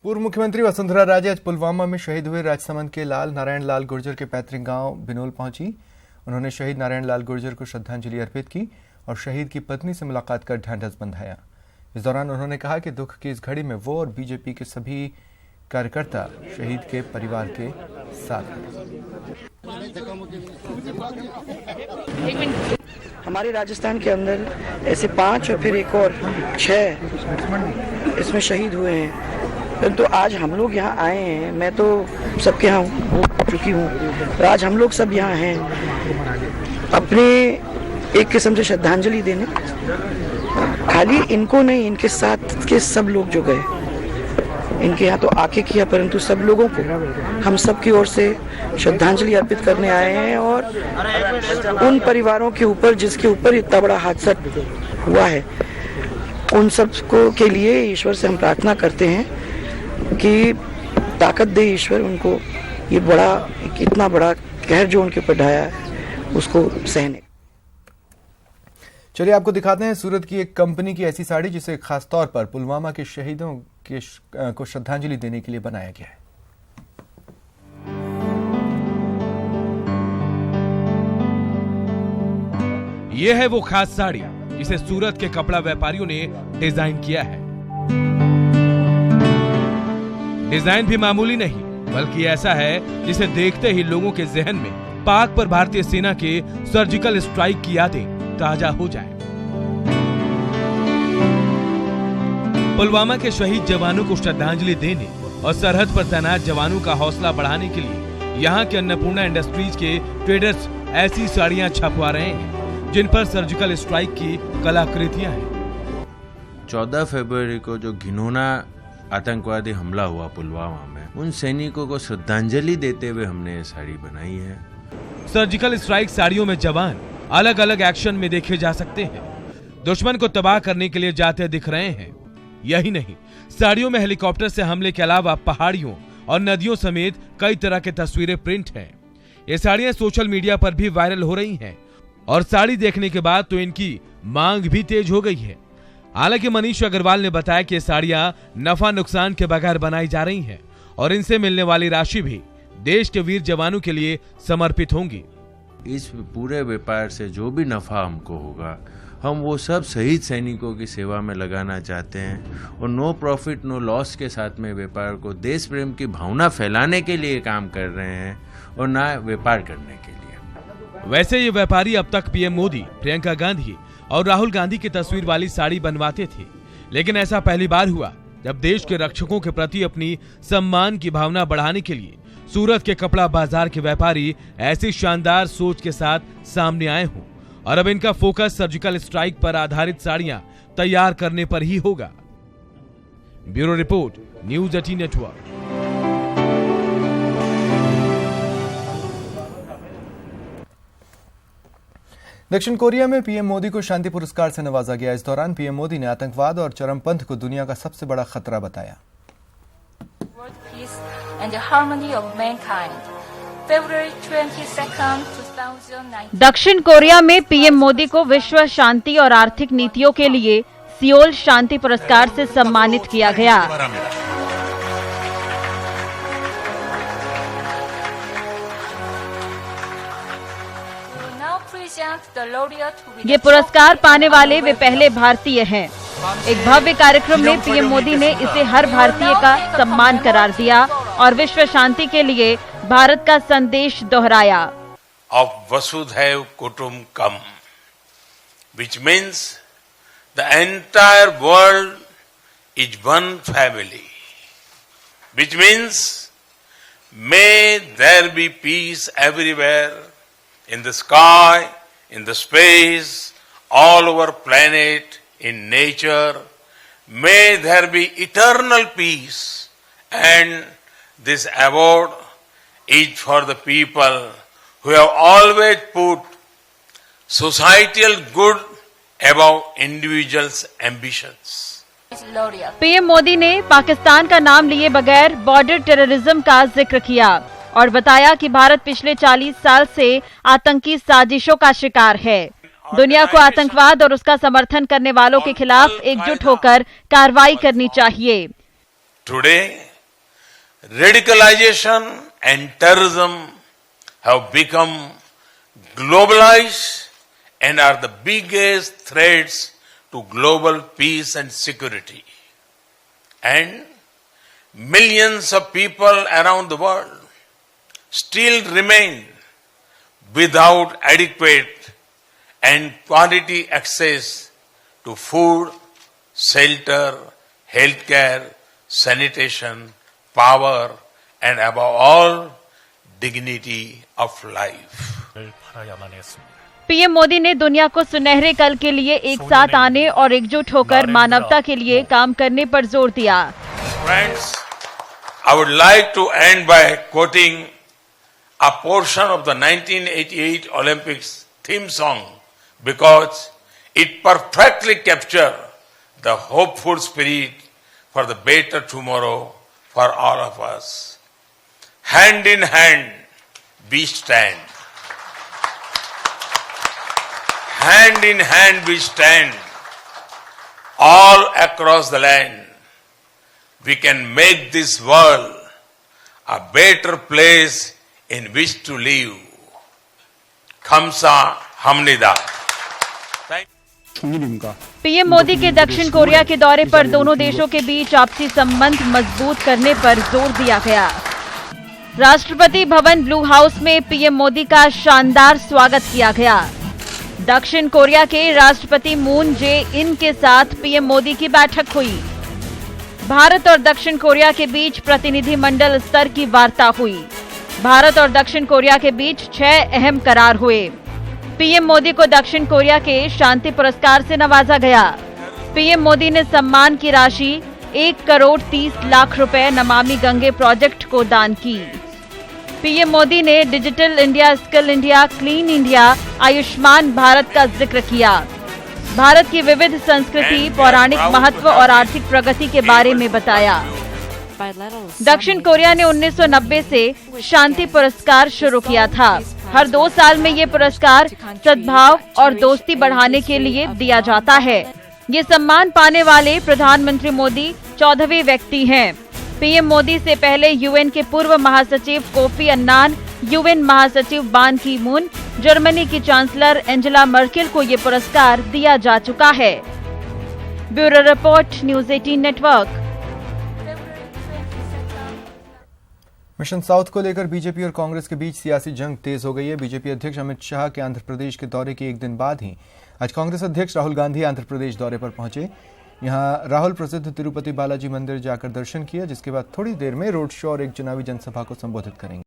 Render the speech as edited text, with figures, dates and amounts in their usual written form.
पूर्व मुख्यमंत्री वसुंधरा राजे आज पुलवामा में शहीद हुए राजसमंद के लाल नारायण लाल गुर्जर के पैतृक गांव बिनोल पहुंची। उन्होंने शहीद नारायण लाल गुर्जर को श्रद्धांजलि अर्पित की और शहीद की पत्नी से मुलाकात कर ढांढस बंधाया। इस दौरान उन्होंने कहा कि दुख की इस घड़ी में वो और बीजेपी के सभी कार्यकर्ता शहीद के परिवार के साथ हैं। हमारे राजस्थान के अंदर ऐसे 5 और फिर एक और 6 इसमें शहीद हुए हैं। परंतु आज हम लोग यहाँ आए हैं, मैं तो सबके यहाँ हो चुकी हूँ, तो आज हम लोग सब यहाँ हैं अपने एक किस्म से श्रद्धांजलि देने। खाली इनको नहीं, इनके साथ के सब लोग जो गए, इनके यहाँ तो आके किया, परंतु सब लोगों को हम सब की ओर से श्रद्धांजलि अर्पित करने आए हैं। और उन परिवारों के ऊपर जिसके ऊपर इतना बड़ा हादसा हुआ है, उन सब को के लिए ईश्वर से हम प्रार्थना करते हैं कि ताकत दे ईश्वर उनको, ये बड़ा इतना बड़ा कहर जो उनके ऊपर ढाया है उसको सहने। चलिए आपको दिखाते हैं सूरत की एक कंपनी की ऐसी साड़ी जिसे खासतौर पर पुलवामा के शहीदों को श्रद्धांजलि देने के लिए बनाया गया है। यह है वो खास साड़ी जिसे सूरत के कपड़ा व्यापारियों ने डिजाइन किया है। डिजाइन भी मामूली नहीं, बल्कि ऐसा है जिसे देखते ही लोगों के जहन में पाक पर भारतीय सेना के सर्जिकल स्ट्राइक की यादें ताजा हो जाए। पुलवामा के शहीद जवानों को श्रद्धांजलि देने और सरहद पर तैनात जवानों का हौसला बढ़ाने के लिए यहाँ के अन्नपूर्णा इंडस्ट्रीज के ट्रेडर्स ऐसी साड़ियाँ छपवा रहे हैं जिन पर सर्जिकल स्ट्राइक की कलाकृतियां हैं। 14 फरवरी को जो घिनौना आतंकवादी हमला हुआ पुलवामा में, उन सैनिकों को श्रद्धांजलि देते हुए हमने ये साड़ी बनाई है। सर्जिकल स्ट्राइक साड़ियों में जवान अलग अलग एक्शन में देखे जा सकते हैं। दुश्मन को तबाह करने के लिए जाते दिख रहे हैं। यही नहीं, साड़ियों में हेलीकॉप्टर से हमले के अलावा पहाड़ियों और नदियों समेत कई तरह के तस्वीरें प्रिंट हैं। ये साड़ियां सोशल मीडिया पर भी वायरल हो रही हैं और साड़ी देखने के बाद तो इनकी मांग भी तेज हो गई है। हालांकि मनीष अग्रवाल ने बताया कि ये साड़ियां नफा नुकसान के बगैर बनाई जा रही हैं और इनसे मिलने वाली राशि भी देश के वीर जवानों के लिए समर्पित होंगी। इस पूरे व्यापार से जो भी नफा हमको होगा, हम वो सब शहीद सैनिकों की सेवा में लगाना चाहते हैं और नो प्रॉफिट नो लॉस के साथ में व्यापार को देश प्रेम की भावना फैलाने के लिए काम कर रहे हैं और ना व्यापार करने के लिए। वैसे ये व्यापारी अब तक पीएम मोदी, प्रियंका गांधी और राहुल गांधी की तस्वीर वाली साड़ी बनवाते थे, लेकिन ऐसा पहली बार हुआ जब देश के रक्षकों के प्रति अपनी सम्मान की भावना बढ़ाने के लिए सूरत के कपड़ा बाजार के व्यापारी ऐसी शानदार सोच के साथ सामने आए हों और अब इनका फोकस सर्जिकल स्ट्राइक पर आधारित साड़ियां तैयार करने पर ही होगा। Bureau report, news 18 network. दक्षिण कोरिया में पीएम मोदी को शांति पुरस्कार से नवाजा गया। इस दौरान पीएम मोदी ने आतंकवाद और चरमपंथ को दुनिया का सबसे बड़ा खतरा बताया। दक्षिण कोरिया में पीएम मोदी को विश्व शांति और आर्थिक नीतियों के लिए सियोल शांति पुरस्कार से सम्मानित किया गया। ये पुरस्कार पाने वाले वे पहले भारतीय हैं। एक भव्य कार्यक्रम में पीएम मोदी ने इसे हर भारतीय का सम्मान करार दिया और विश्व शांति के लिए भारत का संदेश दोहराया। ऑफ वसुधैव कुटुंबकम, which means the entire world is one family, which means may there be peace everywhere, in the sky, in the space, all over planet, in nature. May there be eternal peace, and this award is for the people who have always put societal good above individuals' ambitions. PM Modi ने पाकिस्तान का नाम लिए बगैर border terrorism का जिक्र किया और बताया कि भारत पिछले 40 साल से आतंकी साजिशों का शिकार है। दुनिया को आतंकवाद और उसका समर्थन करने वालों के खिलाफ एकजुट होकर कार्रवाई करनी चाहिए। Today radicalization and terrorism have become globalized and are the biggest threats to global peace and security. And millions of people around the world still remain without adequate and quality access to food, shelter, healthcare, sanitation, power, and above all, dignity of life. PM Modi ने दुनिया को सुनहरे कल के लिए एक साथ आने और एकजुट होकर मानवता के लिए काम करने पर जोर दिया। Friends, I would like to end by quoting a portion of the 1988 Olympics theme song because it perfectly captures the hopeful spirit for the better tomorrow for all of us. Hand in hand, we stand. Hand in hand we stand, all across the land. We can make this world a better place in which to live. Khamsa Hamnida. PM Modi के दक्षिण Korea के दौरे पर दोनों देशों के बीच आपसी संबंध मजबूत करने पर जोर दिया गया। राष्ट्रपति भवन ब्लू हाउस में पीएम मोदी का शानदार स्वागत किया गया। दक्षिण कोरिया के राष्ट्रपति मून जे इन के साथ पीएम मोदी की बैठक हुई। भारत और दक्षिण कोरिया के बीच प्रतिनिधिमंडल स्तर की वार्ता हुई। भारत और दक्षिण कोरिया के बीच 6 अहम करार हुए। पीएम मोदी को दक्षिण कोरिया के शांति पुरस्कार से नवाजा गया। पीएम मोदी ने सम्मान की राशि 1 करोड़ 30 लाख रुपए नमामि गंगे प्रोजेक्ट को दान की। पीएम मोदी ने digital India, skill India, clean India, Ayushman Bharat का जिक्र किया। भारत की विविध संस्कृति, पौराणिक महत्व और आर्थिक प्रगति के बारे में बताया। दक्षिण कोरिया ने 1990 से शांति पुरस्कार शुरू किया था। हर 2 साल में ये पुरस्कार सद्भाव और दोस्ती बढ़ाने के लिए दिया जाता है। ये सम्मान पाने वाले प्रधानमंत्री मोदी 14वें व्यक्ति हैं। पीएम मोदी से पहले यूएन के पूर्व महासचिव कोफी अन्नान, यूएन महासचिव बान की मून, जर्मनी की चांसलर एंजेला मर्केल को ये पुरस्कार दिया जा चुका है। Bureau report, news 18 network. Mission south को लेकर बीजेपी और कांग्रेस के बीच सियासी जंग तेज हो गई है। बीजेपी अध्यक्ष अमित शाह के आंध्र प्रदेश के दौरे के एक दिन बाद ही आज कांग्रेस अध्यक्ष राहुल गांधी आंध्र प्रदेश दौरे पर पहुंचे। यहां राहुल प्रसिद्ध तिरुपति बालाजी मंदिर जाकर दर्शन किया, जिसके बाद थोड़ी देर में रोड शो और एक चुनावी जनसभा को संबोधित करेंगे।